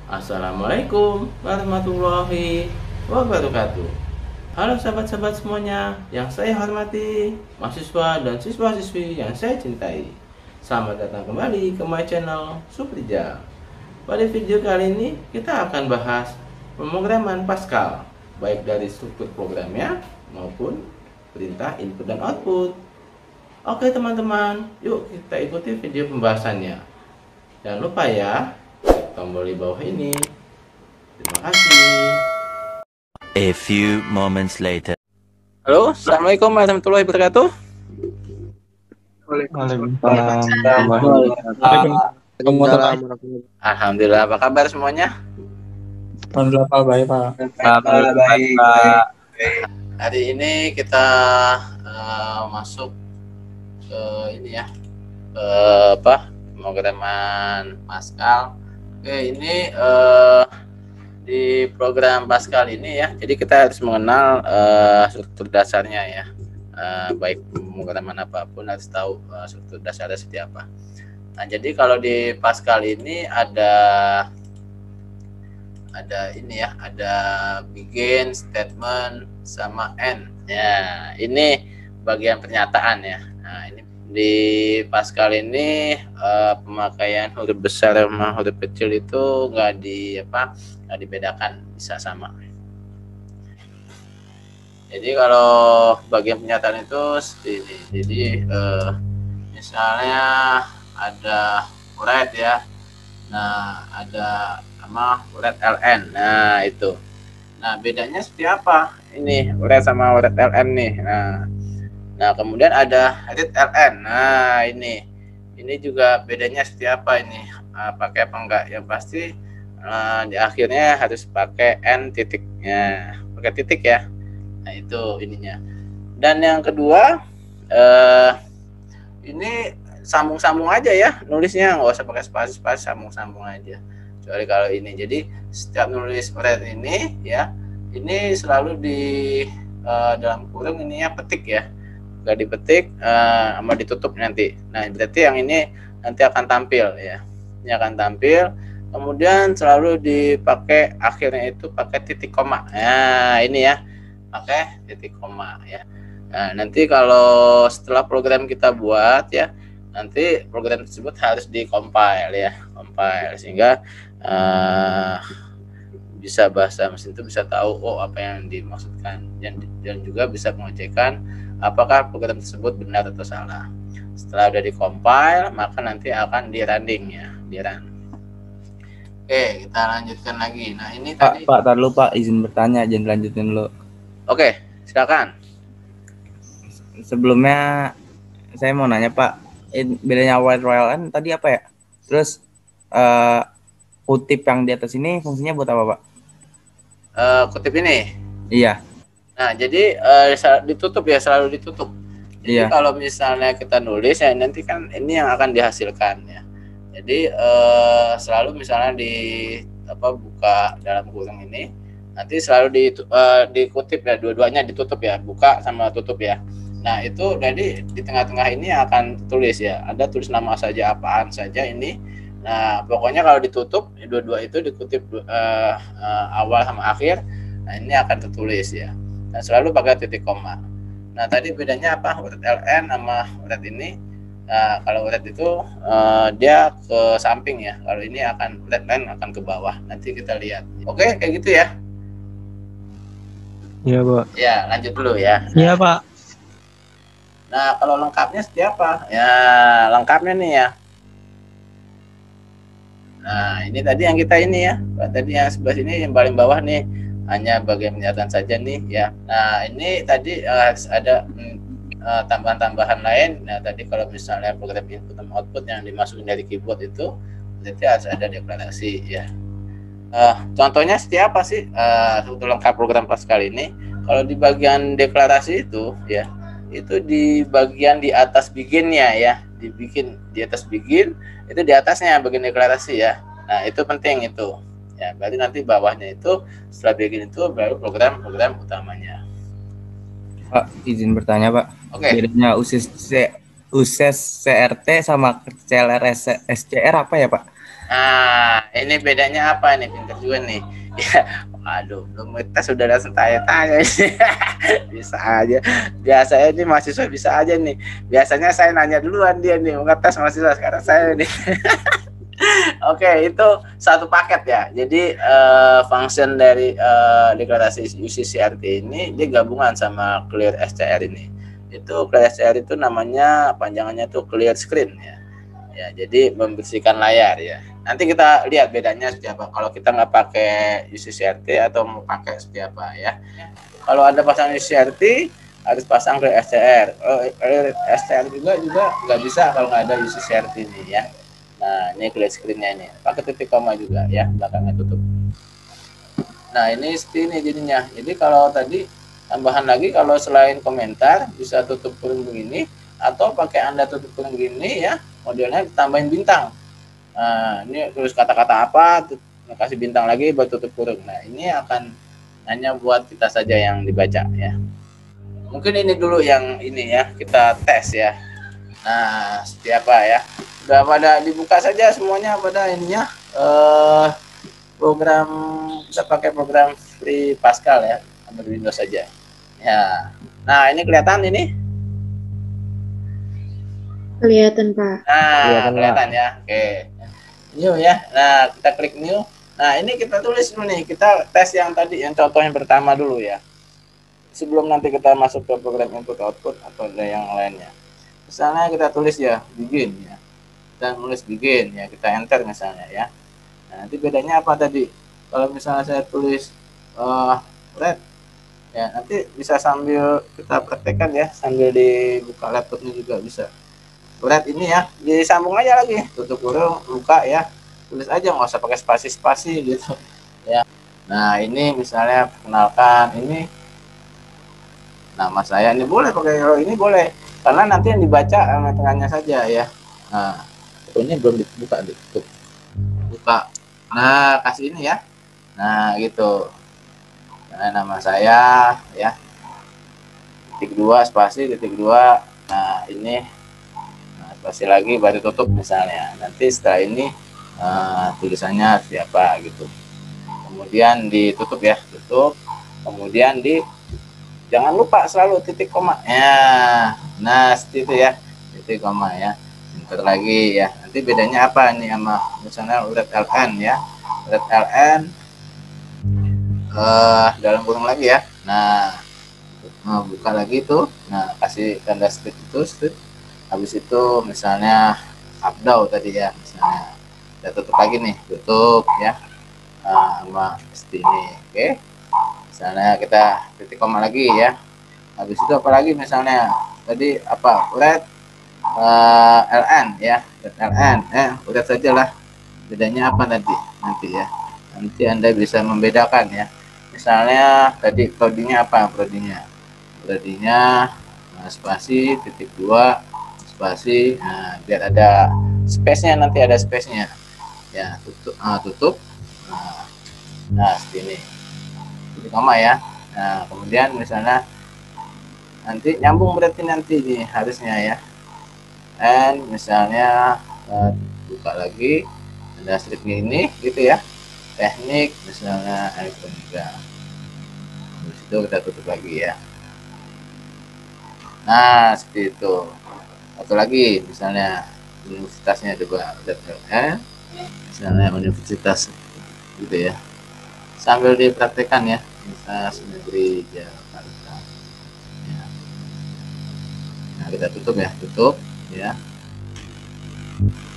Assalamualaikum warahmatullahi wabarakatuh. Halo sahabat-sahabat semuanya yang saya hormati, mahasiswa dan siswa-siswi yang saya cintai. Selamat datang kembali ke my channel Suprija. Pada video kali ini kita akan bahas pemrograman Pascal, baik dari struktur programnya maupun perintah input dan output. Oke teman-teman, yuk kita ikuti video pembahasannya. Jangan lupa ya, tombol di bawah ini. Terima kasih. A few moments later. Halo, assalamualaikum warahmatullahi wabarakatuh. Alhamdulillah, apa kabar semuanya? Alhamdulillah Pak, baik Pak. Baik. Hari ini kita masuk ke ini ya, pemrograman Pascal. Oke, ini di program Pascal ini ya, jadi kita harus mengenal struktur dasarnya ya. Baik pemrograman apapun harus tahu struktur dasarnya seperti apa. Nah, jadi kalau di Pascal ini ada ini ya, ada begin, statement, sama end. Ya, ini bagian pernyataan ya. Nah, ini di Pascal ini pemakaian huruf besar sama huruf kecil itu nggak dibedakan, bisa sama. Jadi kalau bagian pernyataan itu seperti ini. Jadi misalnya ada uret ya. Nah, ada sama uret ln. Nah, itu. Nah, bedanya seperti apa? Ini uret sama uret ln nih. Nah, kemudian ada read ln. Nah, ini juga bedanya seperti apa ini? Pakai apa enggak? Yang pasti di akhirnya harus pakai n titiknya, pakai titik ya. Nah, itu ininya. Dan yang kedua, ini sambung-sambung aja ya nulisnya, nggak usah pakai spasi-spasi, sambung-sambung aja. Kecuali kalau ini, jadi setiap nulis uret ini ya, ini selalu di dalam kurung ininya petik ya. Gak dipetik sama ditutup nanti. Nah, berarti yang ini nanti akan tampil ya. Ini akan tampil. Kemudian selalu dipakai akhirnya itu pakai titik koma. Nah, ini ya. Pakai titik koma ya. Nah, nanti kalau setelah program kita buat ya, nanti program tersebut harus di-compile ya. Compile sehingga bisa bahasa mesin itu bisa tahu apa yang dimaksudkan, dan juga bisa mengecekkan apakah program tersebut benar atau salah. Setelah udah di-compile, maka nanti akan di-running ya, di-run. Oke, kita lanjutkan lagi. Nah, ini Pak, tadi tar dulu Pak, izin bertanya, jangan lanjutin dulu. Oke, silakan. Sebelumnya saya mau nanya Pak, bedanya white LN tadi apa ya? Terus kutip yang di atas ini fungsinya buat apa Pak? Kutip ini. Iya. Nah, jadi ditutup ya, selalu ditutup. Jadi Iya. kalau misalnya kita nulis ya, nanti kan ini yang akan dihasilkan ya. Jadi selalu misalnya buka dalam kurung ini, nanti selalu dikutip ya, dua-duanya ditutup ya, buka sama tutup ya. Nah, itu jadi di tengah-tengah ini akan tulis ya, ada tulis nama saja, apaan saja ini. Nah, pokoknya kalau ditutup dua-dua itu dikutip awal sama akhir. Nah, ini akan tertulis ya. Nah, selalu pakai titik koma. Nah, tadi bedanya apa? Uret ln sama uret ini. Nah, kalau uret itu dia ke samping ya. Kalau ini uret ln akan ke bawah. Nanti kita lihat. Oke, kayak gitu ya. Iya Pak. Ya, lanjut dulu ya. Iya Pak. Nah, kalau lengkapnya seperti apa? Ya, lengkapnya nih ya. Nah, ini tadi yang kita ini ya. Tadi yang sebelah sini yang paling bawah nih, hanya bagian pernyataan saja nih ya. Nah, ini tadi harus ada tambahan-tambahan lain. Nah, tadi kalau misalnya program input dan output yang dimasukin dari keyboard itu, berarti harus ada deklarasi ya. Contohnya seperti apa sih untuk lengkap program Pascal ini? Kalau di bagian deklarasi itu ya, itu di bagian di atas begin-nya ya, dibikin di atas begin, itu di atasnya bagian deklarasi ya. Nah, itu penting itu ya, berarti nanti bawahnya itu setelah begin itu baru program utamanya. Pak, izin bertanya Pak. Oke. Bedanya USES CRT sama CLRS SCR apa ya Pak? Nah, ini bedanya apa nih? Pinter juga nih. Ya, waduh, belum ngetes sudah langsung tanya-tanya. Bisa aja. Biasanya ini mahasiswa bisa aja nih. Biasanya saya nanya duluan dia nih, mau ngetes mahasiswa. Sekarang saya nih. Oke, itu satu paket ya. Jadi function dari deklarasi UCCRT ini dia gabungan sama Clear SCR ini. Itu Clear SCR itu namanya panjangannya tuh clear screen ya. Ya, jadi membersihkan layar ya. Nanti kita lihat bedanya seperti apa. Kalau kita nggak pakai UCCRT atau mau pakai seperti apa ya. Kalau ada pasang UCCRT harus pasang Clear SCR. Clear SCR juga nggak bisa kalau nggak ada UCCRT ini ya. Nah, ini clear screen-nya ini. Pakai titik koma juga ya, belakangnya tutup. Nah, ini seperti ini jadinya. Jadi kalau tadi tambahan lagi kalau selain komentar bisa tutup kurung begini atau pakai Anda tutup kurung begini ya, modelnya ditambahin bintang. Nah, ini terus kata-kata apa, kasih bintang lagi buat tutup kurung. Nah, ini akan hanya buat kita saja yang dibaca ya. Mungkin ini dulu yang ini ya, kita tes ya. Nah, seperti apa ya? Udah pada dibuka saja semuanya pada ininya program, bisa pakai program free Pascal ya, ambil Windows saja ya. Nah, ini kelihatan ini. Kelihatan, Pak. Nah, kelihatan ya. Oke, new ya. Nah, kita klik new. Nah, ini kita tulis dulu nih, kita tes yang tadi, yang contoh yang pertama dulu ya, sebelum nanti kita masuk ke program input output atau ada yang lainnya. Misalnya kita tulis ya begin ya, dan nulis begin ya, kita enter misalnya ya. Nah, nanti bedanya apa tadi? Kalau misalnya saya tulis red ya, nanti bisa sambil kita praktekkan ya, sambil dibuka laptopnya juga bisa. Red ini ya, disambung aja lagi, tutup kurung, buka ya, tulis aja, nggak usah pakai spasi-spasi gitu ya. Nah, ini misalnya perkenalkan, ini nama saya, ini boleh pakai, kalau ini boleh karena nanti yang dibaca tengahnya saja ya. Nah, ini belum dibuka, ditutup, buka. Nah, kasih ini ya. Nah, gitu. Nah, nama saya ya, titik 2 spasi titik 2. Nah, ini spasi lagi baru tutup misalnya. Nanti setelah ini tulisannya siapa gitu. Kemudian ditutup ya, tutup. Kemudian jangan lupa selalu titik koma ya. Nah, seperti itu ya, titik koma ya. Bentar lagi ya. Nanti bedanya apa nih sama misalnya urat LN ya. Urat LN dalam kurung lagi ya. Nah, buka lagi tuh. Nah, kasih tanda strip itu, strip. Habis itu misalnya up down tadi ya, misalnya kita tutup lagi nih, tutup ya. Sama seperti ini. Oke. Misalnya kita titik koma lagi ya. Habis itu apalagi misalnya tadi apa, urat LN ya, LN urat sajalah. Bedanya apa nanti ya, nanti Anda bisa membedakan ya. Misalnya tadi prodinya apa, prodinya spasi titik 2 spasi. Nah, biar ada space-nya, nanti ada space-nya ya, tutup. Nah, seperti ini titik koma ya. Nah, kemudian misalnya nanti nyambung berarti nanti nih harusnya ya. And misalnya buka lagi ada stripnya ini gitu ya, teknik misalnya elektronika. Habis itu kita tutup lagi ya. Nah, seperti itu. Satu lagi misalnya universitasnya juga misalnya universitas gitu ya, sambil dipraktekkan ya, Universitas Negeri Jakarta ya. Nah, kita tutup ya, tutup ya.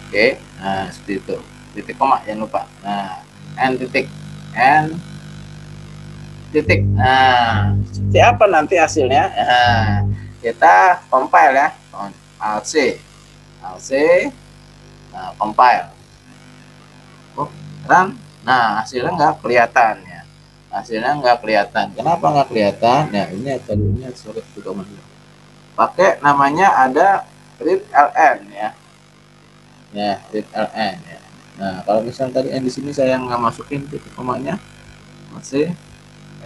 Oke, nah seperti itu, titik koma jangan lupa. Nah, n titik. Nah, seperti apa nanti hasilnya? Nah, kita compile ya, Alt C, nah, compile. Run. Nah, hasilnya nggak kelihatan ya. Kenapa nggak kelihatan? Nah, ini tadinya surat dokumen. Pakai namanya ada read ln ya. Ya, read ln ya. Nah, kalau misalnya tadi di sini saya nggak masukin titik komanya, masih.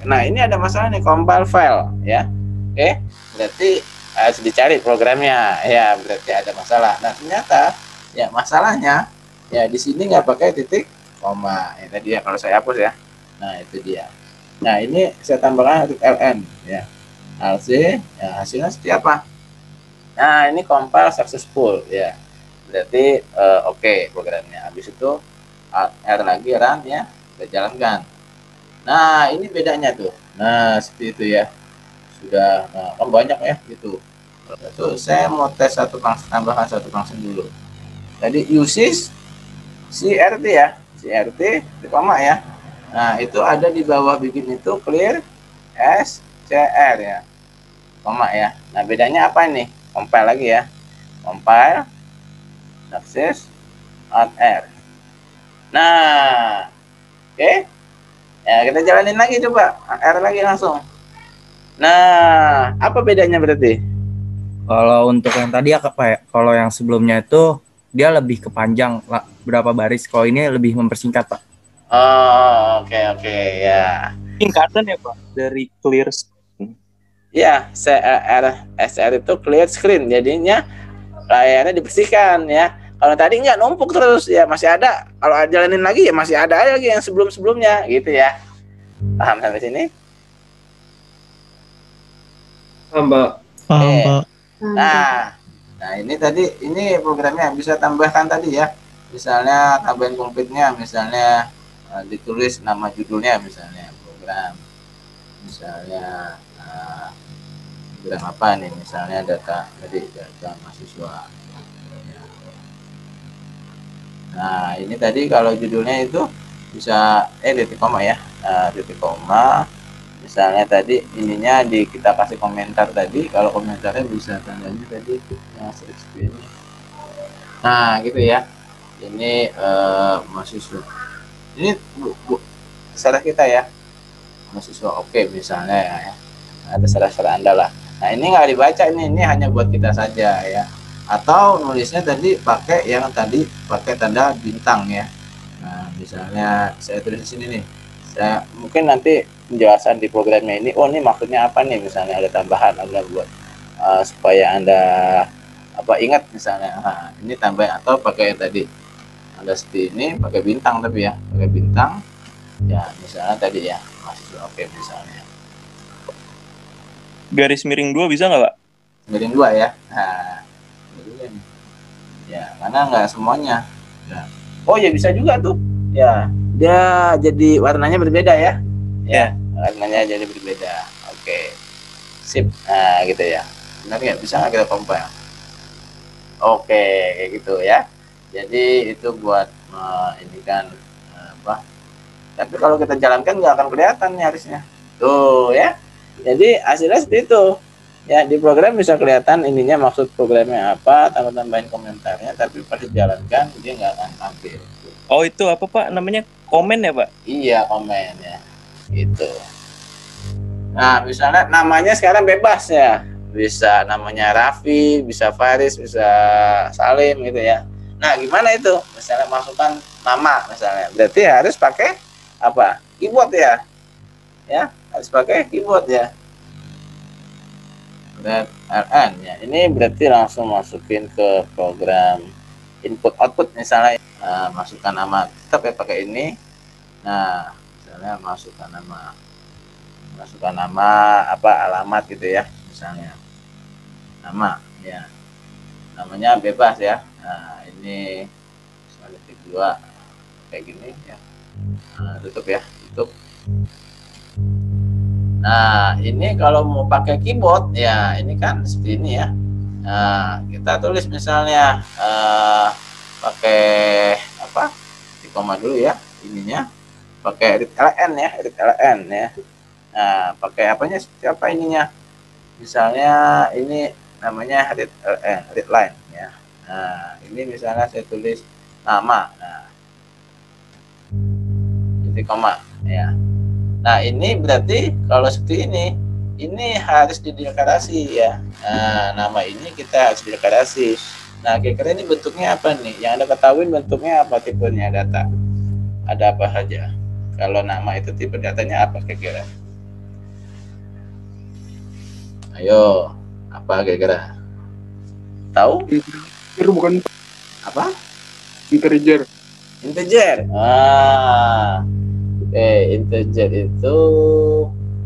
Nah, ini ada masalah nih, compile file ya. Oke, berarti harus dicari programnya ya, berarti ada masalah. Nah, ternyata ya masalahnya Ya di sini nggak pakai titik koma. Ini tadi ya kalau saya hapus ya. Nah itu dia. Nah ini saya tambahkan titik ln ya. LC ya hasilnya seperti apa? Nah ini compile successful ya. Berarti oke programnya. Habis itu R lagi run ya, kita jalankan. Nah ini bedanya tuh. Nah seperti itu ya. Sudah kan banyak ya gitu. Itu saya mau tes satu function, tambahkan satu function dulu. Tadi uses CRT ya, CRT di koma ya. Nah itu ada di bawah bikin itu clear SCR ya, koma ya. Nah bedanya apa nih? Compile lagi ya, compile success on R. Nah oke, ya kita jalanin lagi coba R lagi langsung. Nah apa bedanya berarti? Kalau untuk yang tadi ya Pak ya, kalau yang sebelumnya itu dia lebih kepanjang berapa baris, kalau ini lebih mempersingkat Pak. Oh oke oke ya. Singkatan ya Pak dari clear screen. Ya, SR itu clear screen, jadinya layarnya dibersihkan ya. Kalau tadi nggak numpuk terus ya masih ada. Kalau jalanin lagi ya masih ada lagi yang sebelum-sebelumnya gitu ya. Paham sampai sini? Mbak. Paham, Pak. Paham. Nah ini tadi ini programnya bisa tambahkan tadi ya. Misalnya tambahin komplitnya, misalnya ditulis nama judulnya misalnya program. Misalnya program apa nih? Misalnya data mahasiswa. Nah ini tadi kalau judulnya itu bisa titik koma ya, titik koma. Misalnya tadi ininya kita kasih komentar tadi, kalau komentarnya bisa tandanya tadi yang seperti ini. Nah gitu ya. Ini mahasiswa. Ini salah kita ya, mahasiswa oke misalnya ya. Ada salah Anda lah. Nah ini nggak dibaca ini hanya buat kita saja ya. Atau nulisnya tadi pakai yang tadi pakai tanda bintang ya. Nah misalnya saya tulis di sini nih. Saya mungkin nanti penjelasan di programnya ini, oh ini maksudnya apa nih, misalnya ada tambahan ada buat supaya Anda ingat misalnya. Nah, ini tambah atau pakai yang tadi Anda seperti ini pakai bintang, tapi ya pakai bintang ya misalnya tadi ya mahasiswa oke misalnya. Garis miring 2 bisa nggak Pak? Miring 2 ya. Nah ya mana nggak semuanya ya. Oh ya bisa juga tuh ya, dia jadi warnanya berbeda ya. Ya warnanya jadi berbeda. Oke sip. Nah gitu ya, benar nggak, bisa nggak kita compile? Oke kayak gitu ya. Jadi itu buat ini kan apa, tapi kalau kita jalankan nggak akan kelihatan nih harusnya tuh ya. Jadi hasilnya seperti itu ya. Di program bisa kelihatan ininya, maksud programnya apa, tambahin komentarnya, tapi pada dijalankan dia nggak akan tampil. Oh itu apa Pak namanya, komen ya Pak? Iya komen ya gitu. Nah misalnya namanya sekarang bebas ya, bisa namanya Raffi, bisa Faris, bisa Salim gitu ya. Nah gimana itu misalnya masukkan nama misalnya, berarti harus pakai apa, keyboard ya, harus pakai keyboard ya. LN ya, ini berarti langsung masukin ke program input output misalnya. Masukkan nama tetap ya pakai ini. Nah misalnya masukkan nama apa, alamat gitu ya, misalnya nama ya, namanya bebas ya. Nah ini titik 2 kayak gini ya. Tutup ya, tutup. Nah ini kalau mau pakai keyboard ya ini kan seperti ini ya. Nah kita tulis misalnya pakai apa, di koma dulu ya ininya, pakai read ln ya, read ln ya. Nah pakai apanya, siapa ininya, misalnya ini namanya read ln, read line ya. Nah ini misalnya saya tulis nama, nah titik koma ya. Nah ini berarti kalau seperti ini harus dideklarasi ya. Nah nama ini kita harus dideklarasi. Nah kira-kira ini bentuknya apa nih? Yang Anda ketahui bentuknya apa, tipenya data? Ada apa saja? Kalau nama itu tipe datanya apa kira-kira? Ayo, apa kira-kira? Tahu? Integer bukan Apa? integer. Integer. Oke, integer itu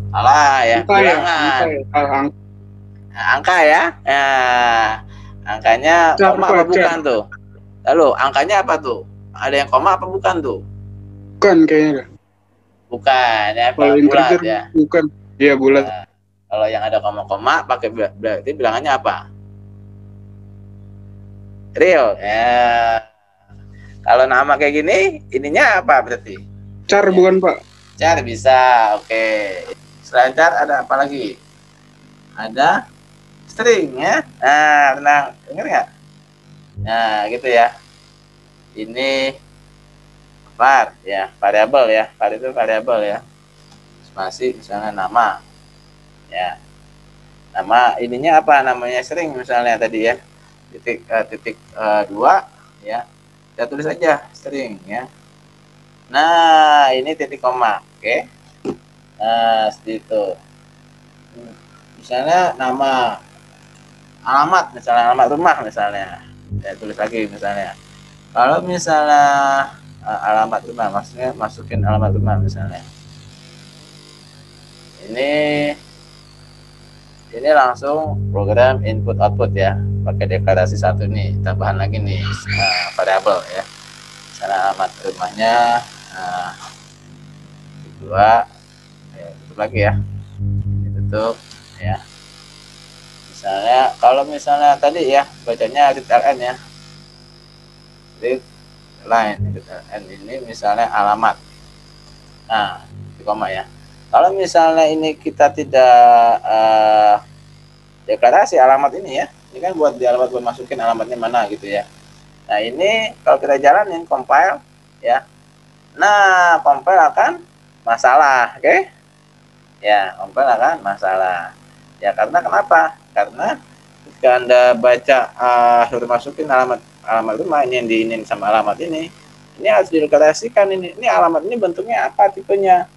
salah ya, Angka ya, bilangan. angka. Nah, angka ya. Angkanya Jar, koma Pak, apa jar. bukan tuh? Lalu angkanya apa tuh? Ada yang koma apa bukan tuh? Bukan kayaknya. Bukan ya, Kalau bulat integer ya. bukan. Iya, bulat. Nah, kalau yang ada koma-koma pakai berarti bilangannya apa? Real ya. Kalau nama kayak gini, ininya apa berarti? Char Ya. bukan, Pak? Char bisa, oke. Selain char ada apa lagi? Ada string ya. Nah, pernah dengar nggak? Nah, gitu ya. Ini var ya, variabel ya. Var itu variabel ya. Spasi misalnya nama. Ya. Nama ininya apa? Namanya string misalnya tadi ya. Titik 2 ya. Kita tulis aja string ya. Nah, ini titik koma, oke. Nah, seperti itu. Misalnya nama, alamat, misalnya alamat rumah misalnya. Saya tulis lagi misalnya. Kalau misalnya alamat rumah, maksudnya masukin alamat rumah misalnya. Ini langsung program input output ya, pakai deklarasi satu nih, tambahan lagi nih variabel ya. Misalnya alamat rumahnya dua, tutup lagi ya, ditutup ya. Misalnya kalau misalnya tadi ya bacanya read ln ya, read line read ln ini misalnya alamat. Nah, di koma ya. Kalau misalnya ini kita tidak deklarasi alamat ini ya, ini kan buat di alamat buat masukin alamatnya mana gitu ya. Nah ini kalau kita jalanin compile ya, nah compile akan masalah, oke? Ya compile akan masalah. Ya karena kenapa? Karena ketika Anda baca suruh masukin alamat rumah ini yang diinin sama alamat ini harus dideklarasikan ini alamat ini bentuknya apa tipenya.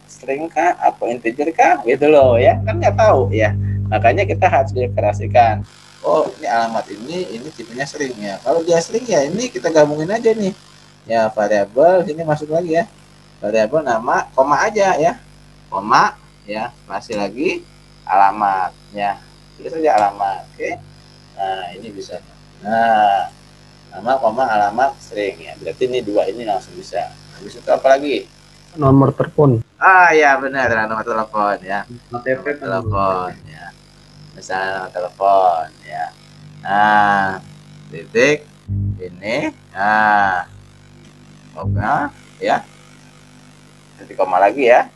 String kah, apa integer kah, gitu loh ya, kan nggak tahu ya, makanya kita harus deklarasikan. Oh ini alamat ini tipenya string ya. Kalau dia string ya ini kita gabungin aja nih ya, variabel ini masuk lagi ya, variabel nama koma aja ya, koma ya, masih lagi alamat ya, tulis saja alamat, oke. Nah ini bisa, nah nama koma alamat string ya, berarti ini dua ini langsung bisa. Habis itu apa lagi? Nomor telepon. Ya benar, nomor telepon ya. Nomor telepon ya. Misalnya nomor telepon ya. Nah, titik ini. Nah, koma ya. Titik koma lagi ya.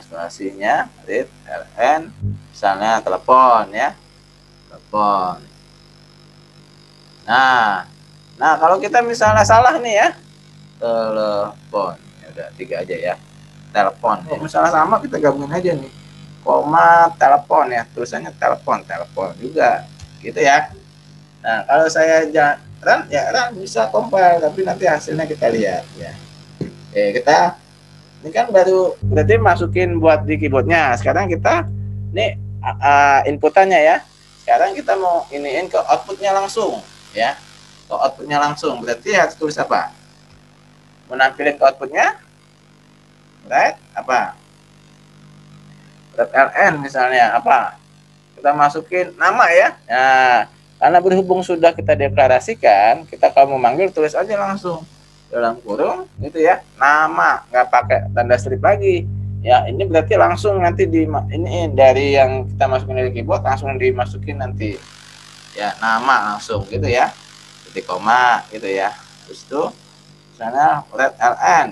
Spasinya read ln misalnya telepon ya. Telepon. Nah kalau kita misalnya salah nih ya. Telepon. Udah 3 aja ya, telepon. Misalnya sama kita gabungin aja nih, koma telepon ya, tulisannya telepon juga gitu ya. Nah kalau saya run bisa compile, tapi nanti hasilnya kita lihat ya. Kita ini kan baru berarti masukin buat di keyboardnya. Sekarang kita nih inputannya ya. Sekarang kita mau iniin ke outputnya langsung ya, ke outputnya langsung. Berarti harus tulis apa? Menampilkan ke outputnya right apa, ln misalnya apa, kita masukin nama ya. Nah karena berhubung sudah kita deklarasikan, kita kalau mau manggil tulis aja langsung dalam kurung gitu ya, nama, nggak pakai tanda strip lagi ya. Ini berarti langsung nanti ini dari yang kita masukin dari keyboard langsung dimasukin nanti ya, nama langsung gitu ya, titik koma gitu ya. Terus itu misalnya read ln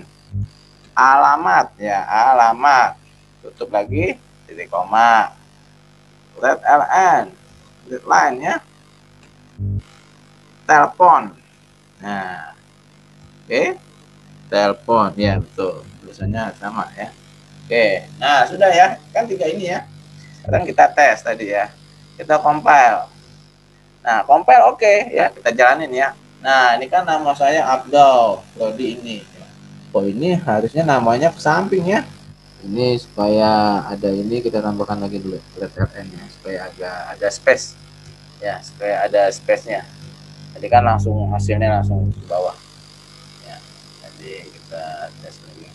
alamat ya, alamat, tutup lagi titik koma, read ln read line ya, telepon. Nah oke, telepon ya, betul tulisannya sama ya. Oke, nah sudah ya, kan 3 ini ya. Sekarang kita tes tadi ya, kita compile. Nah compile oke ya, kita jalanin ya. Nah ini kan nama saya Abdul Prodi ini. Oh ini harusnya namanya ke samping ya. Ini supaya ada ini kita tambahkan lagi dulu read ln ya, supaya agak ada space ya, supaya ada space-nya. Jadi kan langsung hasilnya langsung ke bawah. Nanti kita tes lagi.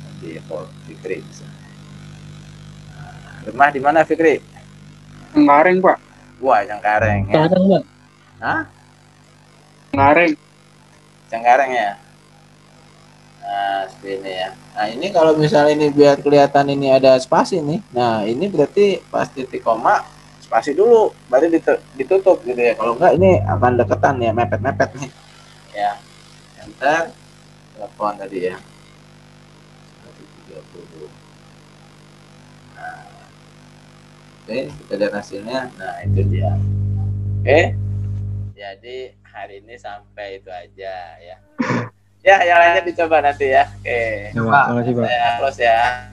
Nanti for Fikri misalnya. Nah, rumah di mana Fikri? Ngareng, Pak. Wah, Cengkareng ya. Kadang, Pak. Hah? Ngareng. Cengkareng ya. Nah, seperti ini ya. Nah, ini kalau misalnya ini biar kelihatan ini ada spasi nih. Nah, ini berarti pas titik koma spasi dulu, baru ditutup gitu ya. Kalau enggak ini akan deketan ya, mepet-mepet nih. Ya. Enter telepon tadi ya. 130. Nah, oke, kita lihat hasilnya. Nah, itu dia. Oke. Jadi hari ini sampai itu aja ya. Ya, yang lainnya dicoba nanti ya. Oke. Ya, Pak. Makasih, Pak. Saya close ya.